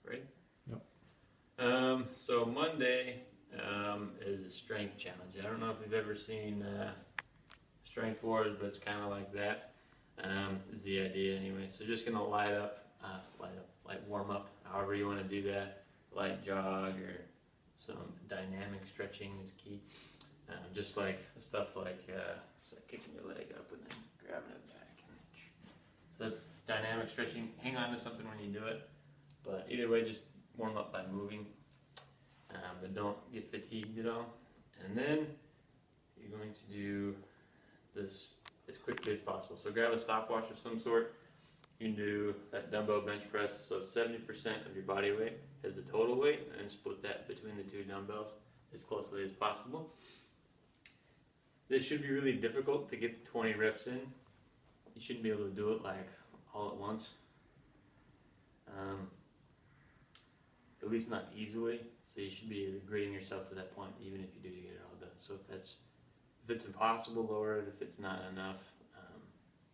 right? Yep. So Monday is a strength challenge. I don't know if you've ever seen Strength Wars, but it's kind of like that. Is the idea anyway. So just gonna light up, like warm up, however you want to do that. Light jog or some dynamic stretching is key. Just like stuff like kicking your leg up and then grabbing it back. So that's dynamic stretching. Hang on to something when you do it. But either way, just warm up by moving. But don't get fatigued at all. And then you're going to do this as quickly as possible. So grab a stopwatch of some sort. You can do that dumbbell bench press. So 70% of your body weight as the total weight, and split that between the two dumbbells as closely as possible. This should be really difficult to get the 20 reps in. You shouldn't be able to do it like all at once. At least not easily. So you should be grading yourself to that point, even if you do get it all done. So if it's impossible, lower it. If it's not enough,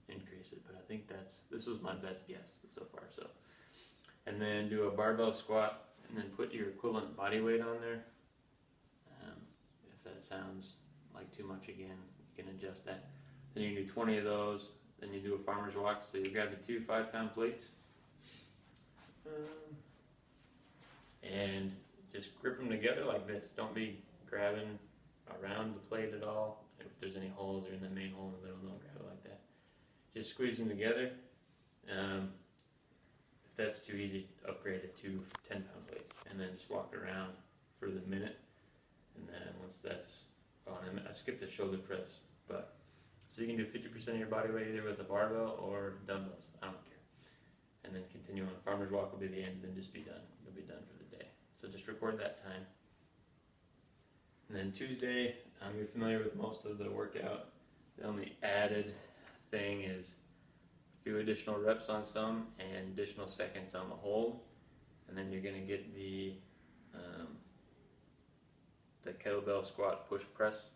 increase it. But I think this was my best guess so far. So, and then do a barbell squat, and then put your equivalent body weight on there. If that sounds like too much, again, you can adjust that. Then you do 20 of those. Then you do a farmer's walk. So you grab the two 5-pound plates. And just grip them together like this. Don't be grabbing around the plate at all. If there's any holes or in the main hole in the middle, don't grab it like that. Just squeeze them together. If that's too easy, upgrade to two 10-pound plates. And then just walk around for the minute. And then once that's gone, I skipped the shoulder press. But so you can do 50% of your body weight either with a barbell or dumbbells. I don't care. And then continue on. Farmer's walk will be the end, then just be done. You'll be done for the day. So just record that time. And then Tuesday, you're familiar with most of the workout. The only added thing is a few additional reps on some and additional seconds on the hold. And then you're going to get the kettlebell squat push press.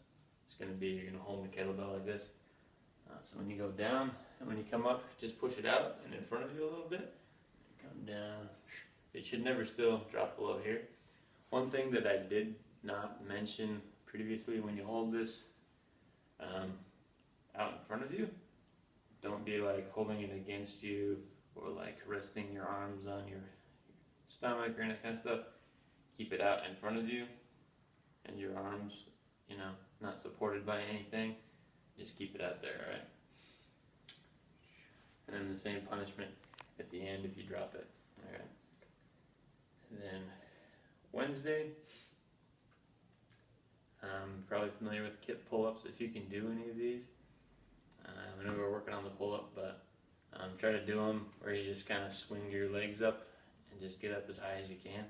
It's going to be, you're going to hold the kettlebell like this. So when you go down and when you come up, just push it out and in front of you a little bit. Come down. It should never still drop below here. One thing that I did not mention previously, when you hold this out in front of you, don't be like holding it against you or like resting your arms on your stomach or any kind of stuff. Keep it out in front of you and your arms, not supported by anything. Just keep it out there, alright? And then the same punishment at the end if you drop it, alright? And then Wednesday, probably familiar with kip pull-ups if you can do any of these. I know we're working on the pull-up, but try to do them where you just kind of swing your legs up and just get up as high as you can.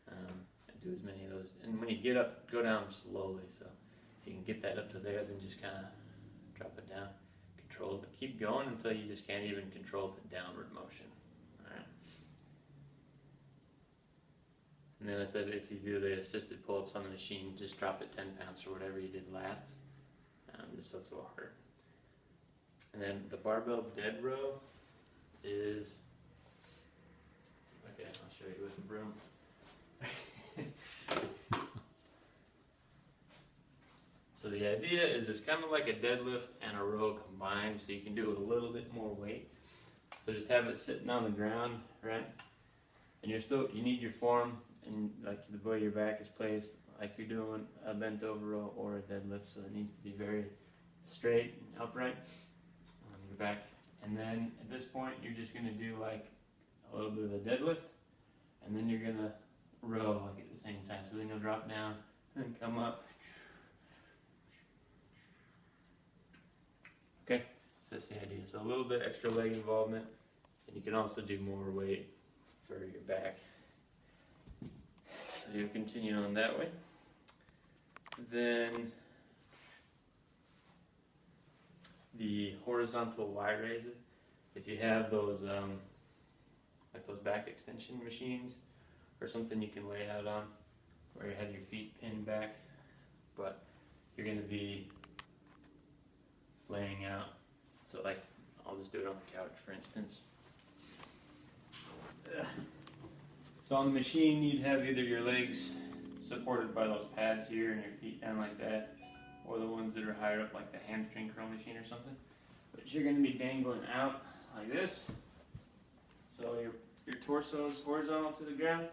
And do as many of those. And when you get up, go down slowly. So if you can get that up to there, then just kind of drop it down. Control it, but keep going until you just can't even control the downward motion. Alright. And then I said if you do the assisted pull-ups on the machine, just drop it 10 pounds or whatever you did last. Just so it's a little harder. And then the barbell dead row is, okay, I'll show you with the broom. So the idea is it's kind of like a deadlift and a row combined, so you can do it a little bit more weight. So just have it sitting on the ground, right? And you need your form and like the way your back is placed, like you're doing a bent over row or a deadlift. So it needs to be very straight and upright on your back. And then at this point, you're just going to do like a little bit of a deadlift, and then you're going to row like at the same time. So then you'll drop down and then come up. Okay, so that's the idea. So a little bit extra leg involvement, and you can also do more weight for your back. So you'll continue on that way. Then the horizontal Y raises. If you have those like those back extension machines or something you can lay out on, where you have your feet pinned back, but you're going to be laying out. So like, I'll just do it on the couch for instance. So on the machine, you'd have either your legs supported by those pads here and your feet down like that, or the ones that are higher up like the hamstring curl machine or something. But you're going to be dangling out like this. So your torso is horizontal to the ground,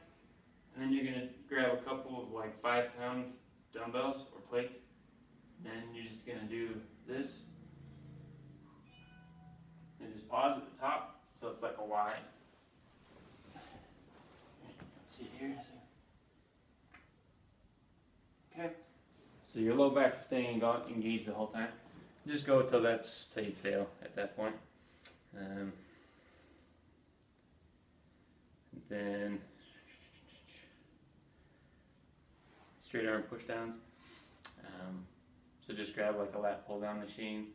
and then you're going to grab a couple of like 5-pound dumbbells or plates. Then you're just going to do this. And just pause at the top so it's like a Y. See here? Okay. So your low back is staying engaged the whole time. Just go till you fail at that point. Then straight arm push downs. So just grab like a lat pull down machine,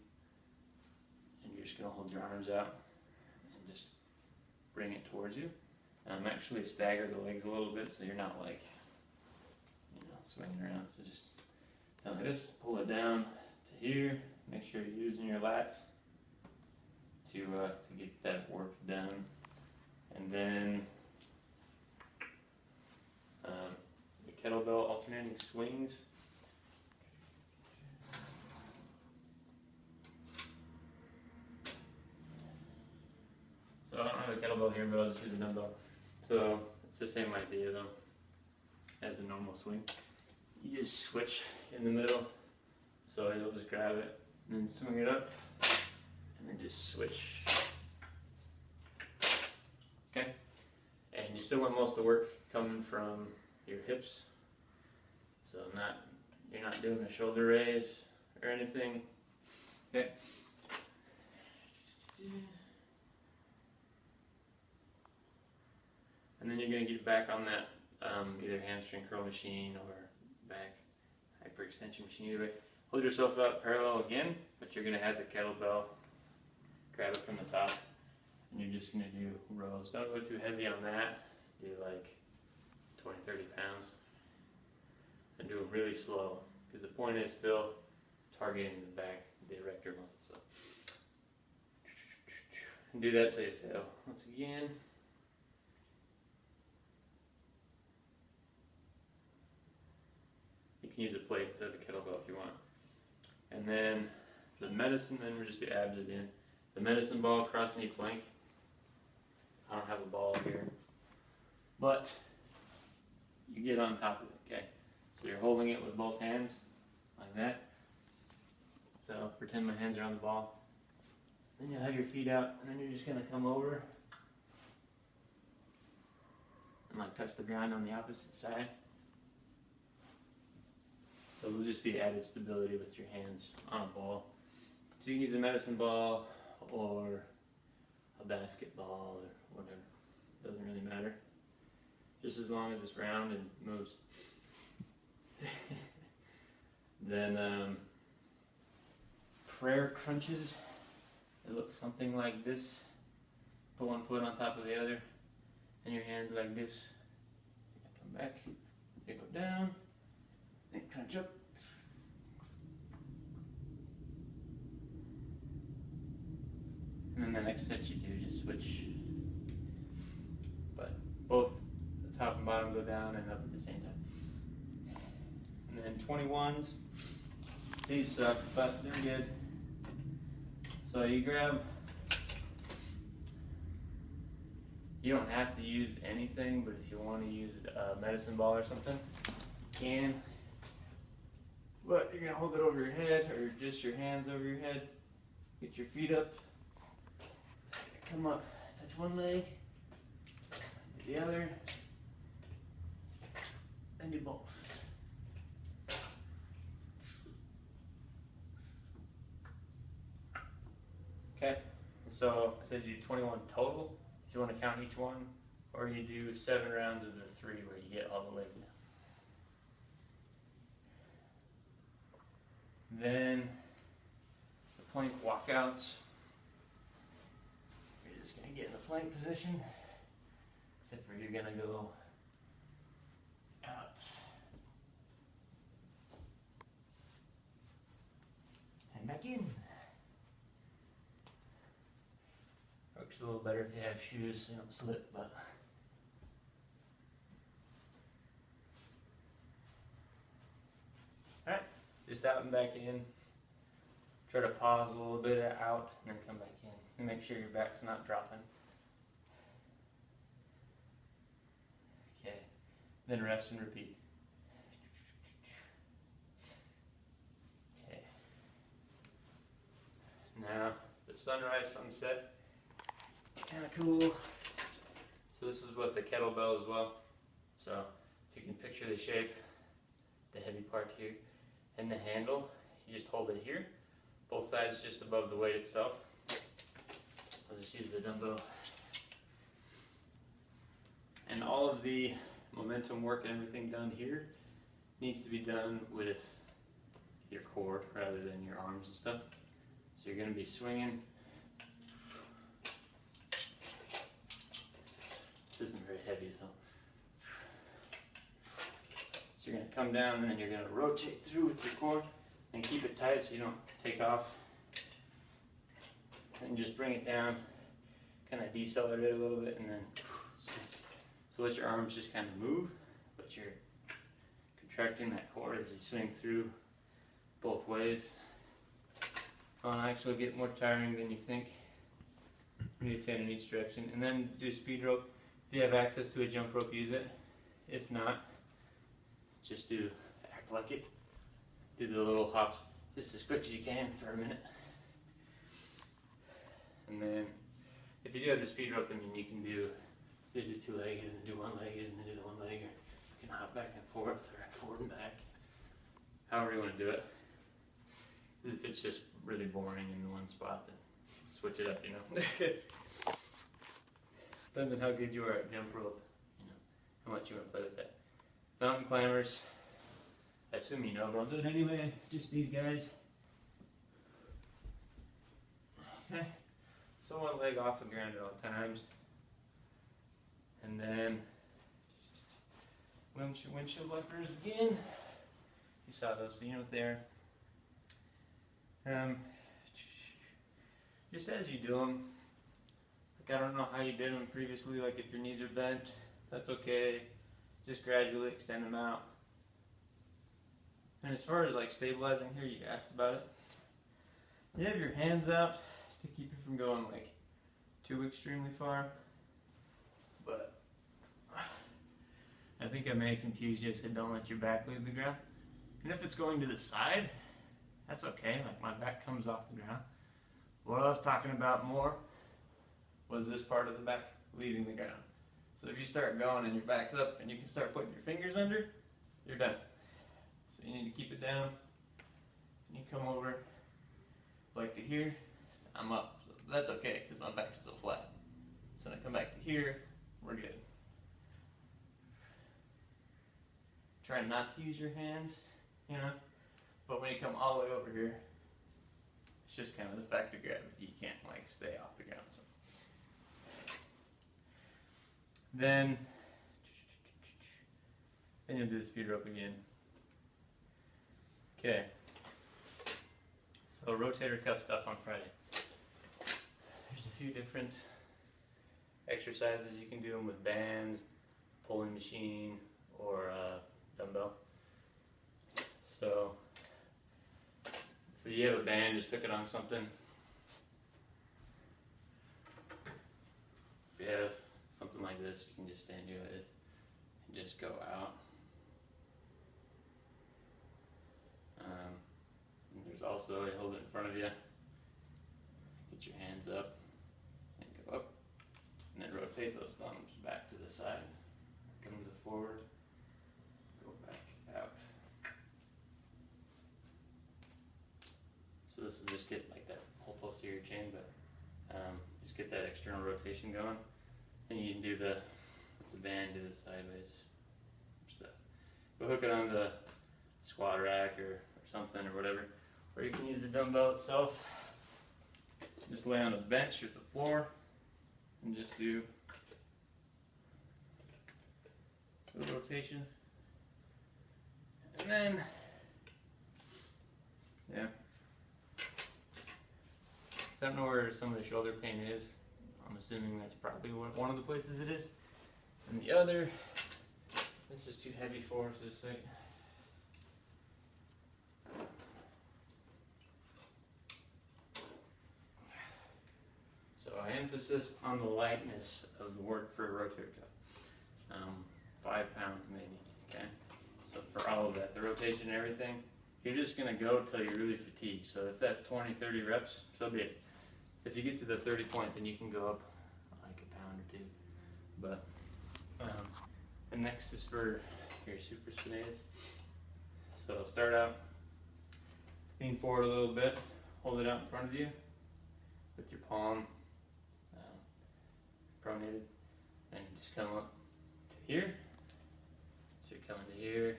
and you're just gonna hold your arms out and just bring it towards you. Actually stagger the legs a little bit so you're not like, swinging around. So just something like this, pull it down to here. Make sure you're using your lats to get that work done. And then the kettlebell alternating swings. So I don't have a kettlebell here, but I'll just use a dumbbell. So it's the same idea though as a normal swing. You just switch in the middle, so you'll just grab it and then swing it up, and then just switch. Okay, and you still want most of the work coming from your hips, so you're not doing a shoulder raise or anything. Okay. And then you're going to get back on that either hamstring curl machine or back hyperextension machine. Either way, hold yourself out parallel again, but you're going to have the kettlebell, grab it from the top, and you're just going to do rows. Don't go too heavy on that. Do like 20-30 pounds, and do them really slow, because the point is still targeting the back, the erector muscle. So, and do that till you fail. Once again. You can use a plate instead of a kettlebell if you want. And then the medicine, then we'll just do abs again. The medicine ball cross knee plank. I don't have a ball here, but you get on top of it, okay? So you're holding it with both hands, like that. So pretend my hands are on the ball. Then you'll have your feet out, and then you're just gonna come over and like touch the ground on the opposite side. So it'll just be added stability with your hands on a ball. So you can use a medicine ball or a basketball or whatever. Doesn't really matter. Just as long as it's round and moves. Then prayer crunches. They look something like this. Put one foot on top of the other, and your hands like this. Come back. You go down. Then crunch up. And then the next set you do, just switch. But both the top and bottom go down and up at the same time. And then 21s. These suck, but they're good. So you grab, you don't have to use anything, but if you want to use a medicine ball or something, you can. But you're going to hold it over your head, or just your hands over your head. Get your feet up. Come up, touch one leg, do the other, and do both. Okay, so I said you do 21 total, if you want to count each one, or you do 7 rounds of the 3 where you get all the legs down. Then the plank walkouts. You're just going to get in the plank position, except for you're going to go out and back in. Works a little better if you have shoes so you don't slip, but just out and back in. Try to pause a little bit out and then come back in. And make sure your back's not dropping. Okay, then rest and repeat. Okay. Now, the sunrise, sunset, kind of cool. So this is with the kettlebell as well. So if you can picture the shape, the heavy part here, and the handle, you just hold it here. Both sides just above the weight itself. I'll just use the dumbbell. And all of the momentum work and everything done here needs to be done with your core rather than your arms and stuff. So you're going to be swinging. This isn't very heavy, so you're going to come down and then you're going to rotate through with your core and keep it tight so you don't take off. And just bring it down, kind of decelerate a little bit, and then so let your arms just kind of move, but you're contracting that core as you swing through both ways. It'll actually get more tiring than you think. Maybe 10 in each direction, and then do a speed rope. If you have access to a jump rope, use it. If not, just act like it. Do the little hops just as quick as you can for a minute. And then, if you do have the speed rope, I mean, you can do two-legged and then do one-legged and then do the one-legged. You can hop back and forth or forward and back. However you want to do it. If it's just really boring in one spot, then switch it up, you know. Depends on how good you are at jump rope, you know, how much you want to play with that. Mountain climbers, I assume you know, but I'll do it anyway. It's just these guys. Okay. So one leg off the ground at all times. And then windshield wipers again. You saw those, so you know what they are. Just as you do them, like I don't know how you did them previously, like if your knees are bent, that's okay. Just gradually extend them out. And as far as like stabilizing here, you asked about it. You have your hands out to keep you from going like too extremely far. But I think I may have confused you. I said don't let your back leave the ground. And if it's going to the side, that's okay. Like my back comes off the ground. What I was talking about more was this part of the back leaving the ground. So if you start going and your back's up and you can start putting your fingers under, you're done. So you need to keep it down. And you come over like to here, I'm up. So that's okay because my back's still flat. So when I come back to here, we're good. Try not to use your hands, you know, but when you come all the way over here, it's just kind of the fact of gravity. You can't like stay off the ground. So. Then you'll do the speed rope again. Okay. So rotator cuff stuff on Friday. There's a few different exercises. You can do them with bands, pulling machine, or dumbbell. So if you have a band, just hook it on something. If you have something like this, you can just stand here with it and just go out. And there's also, you hold it in front of you, get your hands up, and go up, and then rotate those thumbs back to the side. Come to the forward, go back out. So this will just get like that whole posterior chain, but just get that external rotation going. And you can do the band, do the sideways stuff. Go hook it on the squat rack or something or whatever. Or you can use the dumbbell itself. Just lay on a bench or the floor and just do the rotations. And then, yeah. So I don't know where some of the shoulder pain is. I'm assuming that's probably one of the places it is. And the other, this is too heavy for us this side. emphasis on the lightness of the work for a rotator cuff. 5 pounds maybe, okay? So for all of that, the rotation and everything, you're just gonna go till you're really fatigued. So if that's 20, 30 reps, so be it. If you get to the 30 point, then you can go up like a pound or two. But the next is for your super spinatus. So start out, lean forward a little bit, hold it out in front of you with your palm pronated, and just come up to here. So you're coming to here,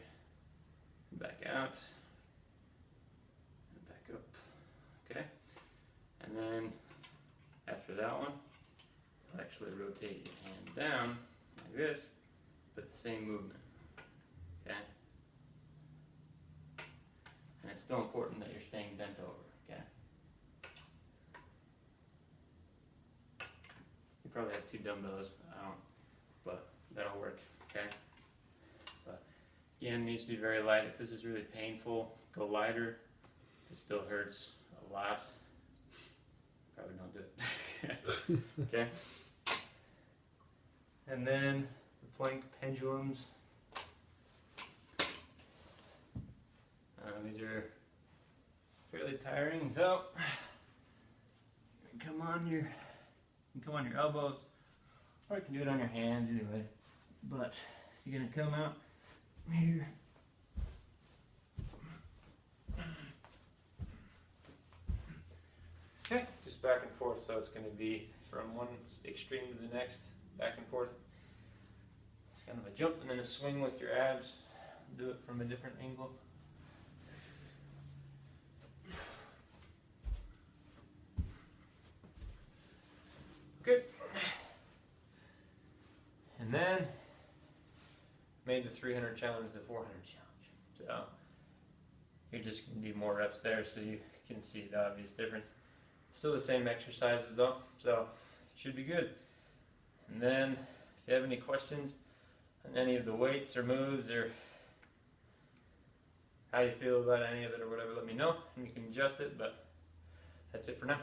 back out, and back up, okay? And then after that one, you'll actually rotate your hand down like this, but the same movement, okay? And it's still important that you're staying bent over, okay? You probably have 2 dumbbells, I don't, but that'll work, okay? But again, it needs to be very light. If this is really painful, go lighter. If it still hurts a lot, probably don't do it. Okay? And then the plank pendulums. These are fairly tiring, so you can come on your elbows, or you can do it on your hands, either way. But you're gonna come out here. Okay, just back and forth, so it's gonna be from one extreme to the next, back and forth. It's kind of a jump and then a swing with your abs. Do it from a different angle. Good. And then made the 300 challenge the 400 challenge. So you're just going to do more reps there so you can see the obvious difference. Still the same exercises though, so it should be good. And then if you have any questions on any of the weights or moves or how you feel about any of it or whatever, let me know and you can adjust it, but that's it for now.